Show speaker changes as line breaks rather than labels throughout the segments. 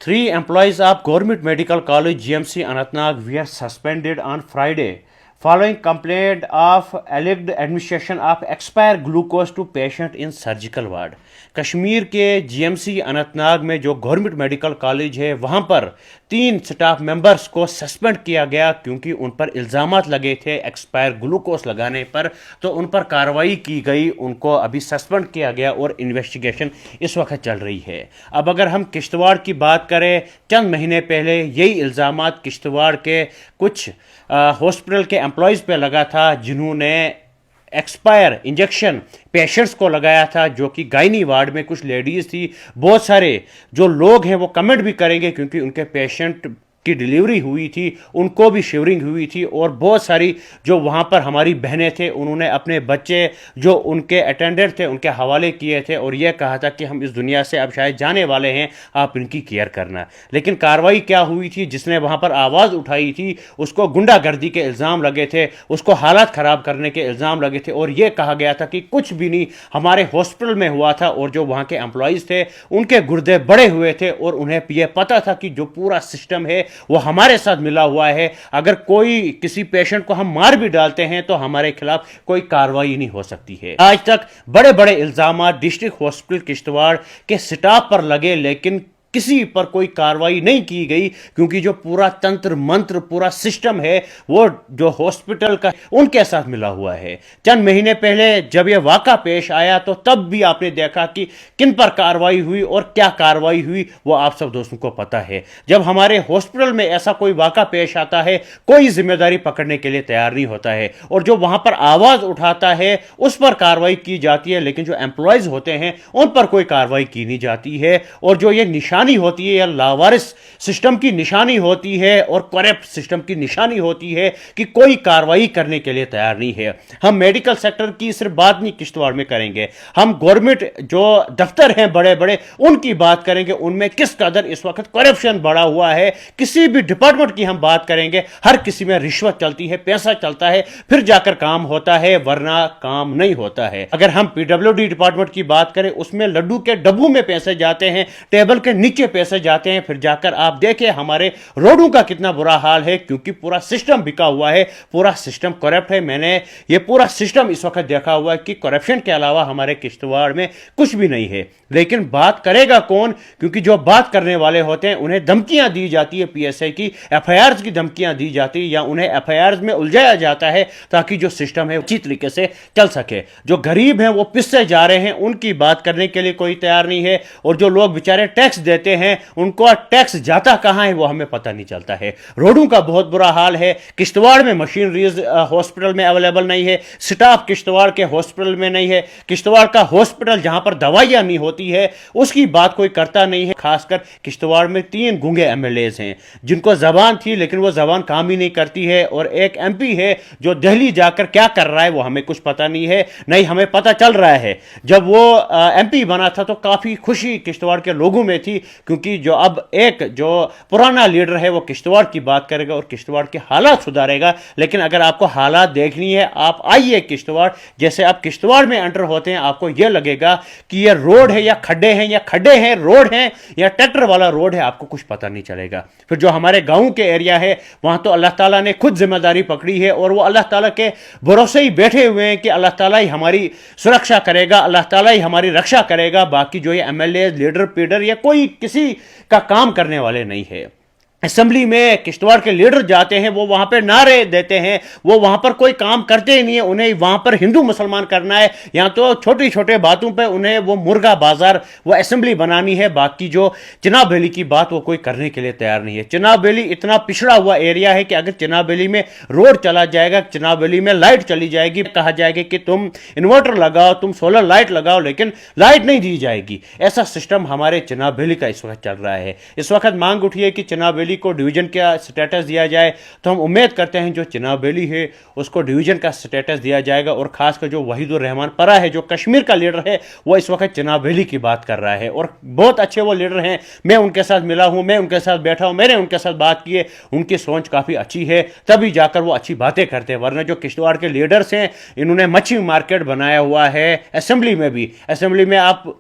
Three employees of Government Medical College GMC Anantnag were suspended on Friday following complaint of alleged administration of expired glucose to patient in surgical ward. Kashmir के GMC Anantnag में जो government medical college है वहाँ पर 3 staff members को suspend किया गया क्योंकि उन पर इल्ज़ामात लगे थे एक्सपायर ग्लूकोज लगाने पर, तो उन पर कार्रवाई की गई, उनको अभी सस्पेंड किया गया और इन्वेस्टिगेशन इस वक्त चल रही है। अब अगर हम किश्तवाड़ की बात करें, चंद महीने पहले यही इल्ज़ामात किश्तवाड़ के कुछ हॉस्पिटल के एम्प्लॉयज़ पे लगा था जिन्होंने एक्सपायर इंजेक्शन पेशेंट्स को लगाया था, जो कि गायनी वार्ड में कुछ लेडीज़ थी। बहुत सारे जो लोग हैं वो कमेंट भी करेंगे क्योंकि उनके पेशेंट की डिलीवरी हुई थी, उनको भी शिवरिंग हुई थी, और बहुत सारी जो वहाँ पर हमारी बहनें थे उन्होंने अपने बच्चे जो उनके अटेंडेंट थे उनके हवाले किए थे और यह कहा था कि हम इस दुनिया से अब शायद जाने वाले हैं, आप इनकी केयर करना। लेकिन कार्रवाई क्या हुई थी, जिसने वहाँ पर आवाज़ उठाई थी उसको गुंडागर्दी के इल्ज़ाम लगे थे, उसको हालात ख़राब करने के इल्ज़ाम लगे थे और यह कहा गया था कि कुछ भी नहीं हमारे हॉस्पिटल में हुआ था, और जो वहाँ के एम्प्लॉयज़ थे उनके गुर्दे बड़े हुए थे और उन्हें यह पता था कि जो पूरा सिस्टम है वो हमारे साथ मिला हुआ है। अगर कोई किसी पेशेंट को हम मार भी डालते हैं तो हमारे खिलाफ कोई कार्रवाई नहीं हो सकती है। आज तक बड़े बड़े इल्जाम डिस्ट्रिक्ट हॉस्पिटल किश्तवाड़ के स्टाफ पर लगे, लेकिन किसी पर कोई कार्रवाई नहीं की गई क्योंकि जो पूरा तंत्र मंत्र पूरा सिस्टम है वो जो हॉस्पिटल का उनके साथ मिला हुआ है। चंद महीने पहले जब ये वाक़ा पेश आया तो तब भी आपने देखा कि किन पर कार्रवाई हुई और क्या कार्रवाई हुई वो आप सब दोस्तों को पता है। जब हमारे हॉस्पिटल में ऐसा कोई वाक़ा पेश आता है कोई जिम्मेदारी पकड़ने के लिए तैयार नहीं होता है, और जो वहाँ पर आवाज़ उठाता है उस पर कार्रवाई की जाती है, लेकिन जो एम्प्लॉयज़ होते हैं उन पर कोई कार्रवाई की नहीं जाती है। और जो ये निशानी होती है या लावारिस सिस्टम की निशानी होती है और करप्ट सिस्टम की निशानी होती है कि कोई कार्रवाई करने के लिए तैयार नहीं है। हम मेडिकल सेक्टर की सिर्फ बात नहीं किश्तवाड़ में करेंगे, हम गवर्नमेंट जो दफ्तर हैं बड़े बड़े उनकी बात करेंगे, उनमें किस कदर इस वक्त करप्शन बढ़ा हुआ है। किसी भी डिपार्टमेंट की हम बात करेंगे, हर किसी में रिश्वत चलती है, पैसा चलता है, फिर जाकर काम होता है, वरना काम नहीं होता है। अगर हम पीडब्ल्यूडी डिपार्टमेंट की बात करें उसमें लड्डू के डब्बू में पैसे जाते हैं, टेबल के नीचे पैसे जाते हैं, फिर जाकर आप देखिए हमारे रोडों का कितना बुरा हाल है क्योंकि पूरा सिस्टम बिका हुआ है, पूरा सिस्टम करप्ट है। मैंने ये पूरा सिस्टम इस वक्त देखा हुआ है कि करप्शन के अलावा हमारे किश्तवाड़ में कुछ भी नहीं है। लेकिन बात करेगा कौन, क्योंकि जो बात करने वाले होते हैं उन्हें धमकियां दी जाती है, पीएसआई की एफआईआर की धमकियां दी जाती है या उन्हें एफआईआर में उलझाया जाता है ताकि जो सिस्टम है अच्छी तरीके से चल सके। जो गरीब हैं वो पिससे जा रहे हैं, उनकी बात करने के लिए कोई तैयार नहीं है, और जो लोग बेचारे टैक्स देते हैं उनको टैक्स जाता कहां है वो हमें पता नहीं चलता है। रोडों का बहुत बुरा हाल है, किश्तवाड़ में मशीनरीज हॉस्पिटल में अवेलेबल नहीं है, स्टाफ किश्तवाड़ के हॉस्पिटल में नहीं है, किश्तवाड़ का हॉस्पिटल जहां पर दवाइयां नहीं होती है उसकी बात कोई करता नहीं है। खासकर किश्तवाड़ में 3 गूंगे एमएलएज हैं जिनको जबान थी लेकिन वो जबान काम ही नहीं करती है, और एक एमपी है जो दिल्ली जाकर क्या कर रहा है वो हमें कुछ पता नहीं है। नहीं हमें पता चल रहा है जब वो एमपी बना था तो काफी खुशी किश्तवाड़ के लोगों में थी क्योंकि जो अब एक जो पुराना लीडर है वो किश्तवाड़ की बात करेगा और किश्तवाड़ के हालात सुधारेगा। लेकिन अगर आपको हालात देखनी है आप आइए किश्तवाड़, जैसे आप किश्तवाड़ में एंटर होते हैं आपको यह लगेगा कि यह रोड है या खड्डे हैं, या खड्डे हैं रोड हैं, या ट्रैक्टर वाला रोड है, आपको कुछ पता नहीं चलेगा। फिर जो हमारे गांव के एरिया है वहां तो अल्लाह ताला ने खुद जिम्मेदारी पकड़ी है और वो अल्लाह ताला के भरोसे ही बैठे हुए हैं कि अल्लाह ताला ही हमारी सुरक्षा करेगा, अल्लाह ताला ही हमारी रक्षा करेगा। बाकी जो ये एमएलए लीडर पीडर या कोई किसी का काम करने वाले नहीं है। असेंबली में किश्तवाड़ के लीडर जाते हैं वो वहां पर नारे देते हैं, वो वहां पर कोई काम करते ही नहीं है, उन्हें वहां पर हिंदू मुसलमान करना है, या तो छोटी छोटे बातों पे उन्हें वो मुर्गा बाजार वो असेंबली बनानी है। बाकी जो चिनाब वैली की बात वो कोई करने के लिए तैयार नहीं है। चिनाब वैली इतना पिछड़ा हुआ एरिया है कि अगर चिनाब वैली में रोड चला जाएगा, चिनाब वैली में लाइट चली जाएगी, कहा जाएगा कि तुम इन्वर्टर लगाओ, तुम सोलर लाइट लगाओ, लेकिन लाइट नहीं दी जाएगी। ऐसा सिस्टम हमारे चिनाब वैली का इस वक्त चल रहा है। इस वक्त मांग उठी है कि चिनाब वैली को डिवीजन का स्टेटस दिया जाए, तो हम उम्मीद करते हैं जो चिनाब वैली है उसको डिवीजन का स्टेटस दिया जाएगा। और खासकर जो वहीदुर रहमान परा है जो कश्मीर का लीडर है वो इस वक्त चिनाब वैली की बात कर रहा है, और बहुत अच्छे वो लीडर हैं। मैं उनके साथ मिला हूं, मैं उनके साथ बैठा हूं, मैंने उनके साथ बात की है, उनकी सोच काफ़ी अच्छी है, तभी जाकर वो अच्छी बातें करते हैं। वरना जो किश्तवाड़ के लीडर्स हैं इन्होंने मच्छी मार्केट बनाया हुआ है। असेंबली में भी, असेंबली में आप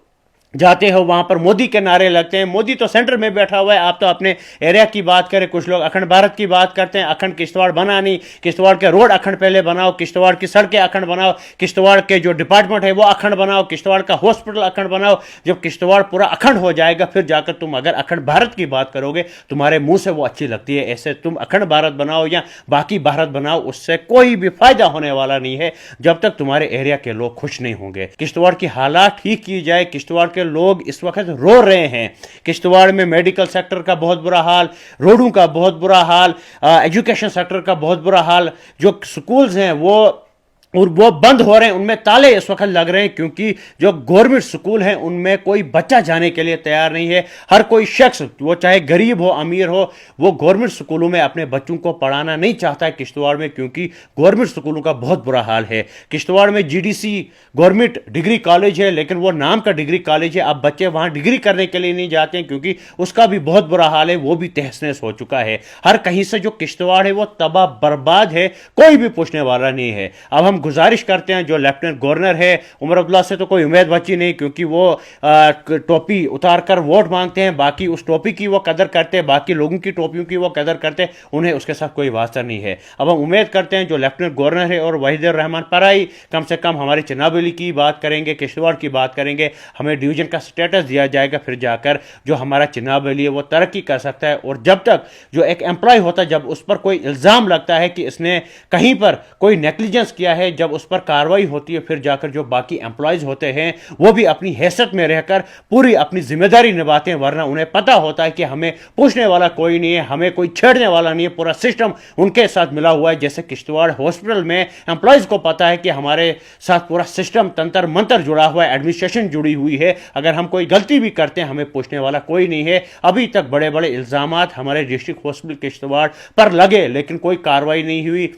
जाते हो वहां पर मोदी के नारे लगते हैं। मोदी तो सेंटर में बैठा हुआ है, आप तो अपने एरिया की बात करें, कुछ लोग अखंड भारत की बात करते हैं। अखंड किश्तवाड़ बना नहीं, किश्तवाड़ के रोड अखंड पहले बनाओ, किश्तवाड़ की सड़कें अखंड बनाओ, किश्तवाड़ के जो डिपार्टमेंट है वो अखंड बनाओ, किश्तवाड़ का हॉस्पिटल अखंड बनाओ। जब किश्तवाड़ पूरा अखंड हो जाएगा फिर जाकर तुम अगर अखंड भारत की बात करोगे, तुम्हारे मुंह से वो अच्छी लगती है। ऐसे तुम अखंड भारत बनाओ या बाकी भारत बनाओ, उससे कोई भी फायदा होने वाला नहीं है जब तक तुम्हारे एरिया के लोग खुश नहीं होंगे। किश्तवाड़ की हालात ठीक की जाए। किश्तवाड़ के लोग इस वक्त रो रहे हैं। किश्तवाड़ में मेडिकल सेक्टर का बहुत बुरा हाल, रोडों का बहुत बुरा हाल, एजुकेशन सेक्टर का बहुत बुरा हाल। जो स्कूल्स हैं वो बंद हो रहे हैं, उनमें ताले इस वक्त लग रहे हैं क्योंकि जो गवर्नमेंट स्कूल हैं उनमें कोई बच्चा जाने के लिए तैयार नहीं है। हर कोई शख्स, वो चाहे गरीब हो अमीर हो, वो गवर्नमेंट स्कूलों में अपने बच्चों को पढ़ाना नहीं चाहता है किश्तवाड़ में, क्योंकि गवर्नमेंट स्कूलों का बहुत बुरा हाल है। किश्तवाड़ में जीडीसी गवर्नमेंट डिग्री कॉलेज है, लेकिन वो नाम का डिग्री कॉलेज है। अब बच्चे वहां डिग्री करने के लिए नहीं जाते हैं क्योंकि उसका भी बहुत बुरा हाल है, वो भी तहस नहस हो चुका है। हर कहीं से जो किश्तवाड़ है वो तबाह बर्बाद है, कोई भी पूछने वाला नहीं है। अब हम गुजारिश करते हैं, जो लेफ्टिनेंट गवर्नर है उमर अब्दुल्ला से तो कोई उम्मीद बची नहीं, क्योंकि वो टोपी उतार कर वोट मांगते हैं, बाकी उस टोपी की वो कदर करते हैं, बाकी लोगों की टोपियों की वो कदर करते हैं, उन्हें उसके साथ कोई वास्ता नहीं है। अब हम उम्मीद करते हैं जो लेफ्टिनेंट गवर्नर है और वहीदुर रहमान पराई कम से कम हमारी चनाबली की बात करेंगे, किश्तवाड़ की बात करेंगे, हमें डिवीजन का स्टेटस दिया जाएगा, फिर जाकर जो हमारा चनाबली है वो तरक्की कर सकता है। और जब तक जो एक एम्प्लॉय होता है, जब उस पर कोई इल्ज़ाम लगता है कि इसने कहीं पर कोई नेग्लिजेंस किया है, जब उस पर कार्रवाई होती है, फिर जाकर जो बाकी एम्प्लॉयज होते हैं वो भी अपनी हैसियत में रहकर पूरी अपनी जिम्मेदारी निभाते हैं, वरना उन्हें पता होता है कि हमें पूछने वाला कोई नहीं है, हमें कोई छेड़ने वाला नहीं है, पूरा सिस्टम उनके साथ मिला हुआ है। जैसे किश्तवाड़ हॉस्पिटल में एम्प्लॉयज को पता है कि हमारे साथ पूरा सिस्टम तंत्र मंत्र जुड़ा हुआ है, एडमिनिस्ट्रेशन जुड़ी हुई है, अगर हम कोई गलती भी करते हैं हमें पूछने वाला कोई नहीं है। अभी तक बड़े बड़े इल्जामात हमारे डिस्ट्रिक्ट हॉस्पिटल किश्तवाड़ पर लगे, लेकिन कोई कार्रवाई नहीं हुई,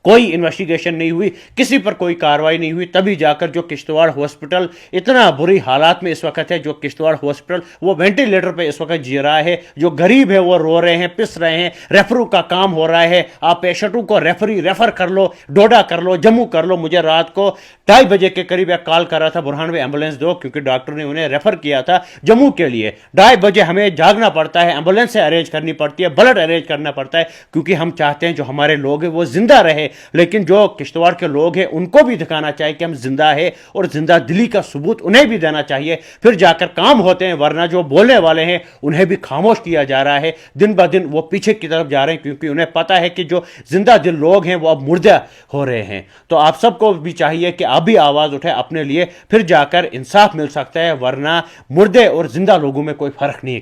कोई इन्वेस्टिगेशन नहीं हुई, किसी पर कोई कार्रवाई नहीं हुई। तभी जाकर जो किश्तवाड़ हॉस्पिटल इतना बुरी हालात में इस वक्त है, जो किश्तवाड़ हॉस्पिटल वो वेंटिलेटर पे इस वक्त जी रहा है, जो गरीब है वो रो रहे हैं, पिस रहे हैं, रेफरों का काम हो रहा है। आप पेशेंटों को रेफर कर लो, डोडा कर लो, जम्मू कर लो। मुझे रात को 2:30 बजे के करीब एक कॉल कर रहा था, बुरहान भाई एम्बुलेंस दो, क्योंकि डॉक्टर ने उन्हें रेफर किया था जम्मू के लिए। 2:30 बजे हमें जागना पड़ता है, एम्बुलेंस से अरेंज करनी पड़ती है, ब्लड अरेंज करना पड़ता है, क्योंकि हम चाहते हैं जो हमारे लोग हैं वो जिंदा रहे। लेकिन जो किश्तवाड़ के लोग हैं उनको भी दिखाना चाहिए कि हम जिंदा है, और जिंदा दिली का सबूत उन्हें भी देना चाहिए, फिर जाकर काम होते हैं। वरना जो बोलने वाले हैं उन्हें भी खामोश किया जा रहा है, दिन ब दिन वो पीछे की तरफ जा रहे हैं, क्योंकि उन्हें पता है कि जो जिंदा दिल लोग हैं वो अब मुर्दा हो रहे हैं। तो आप सबको भी चाहिए कि आप भी आवाज उठाए अपने लिए, फिर जाकर इंसाफ मिल सकता है, वरना मुर्दे और जिंदा लोगों में कोई फर्क नहीं है।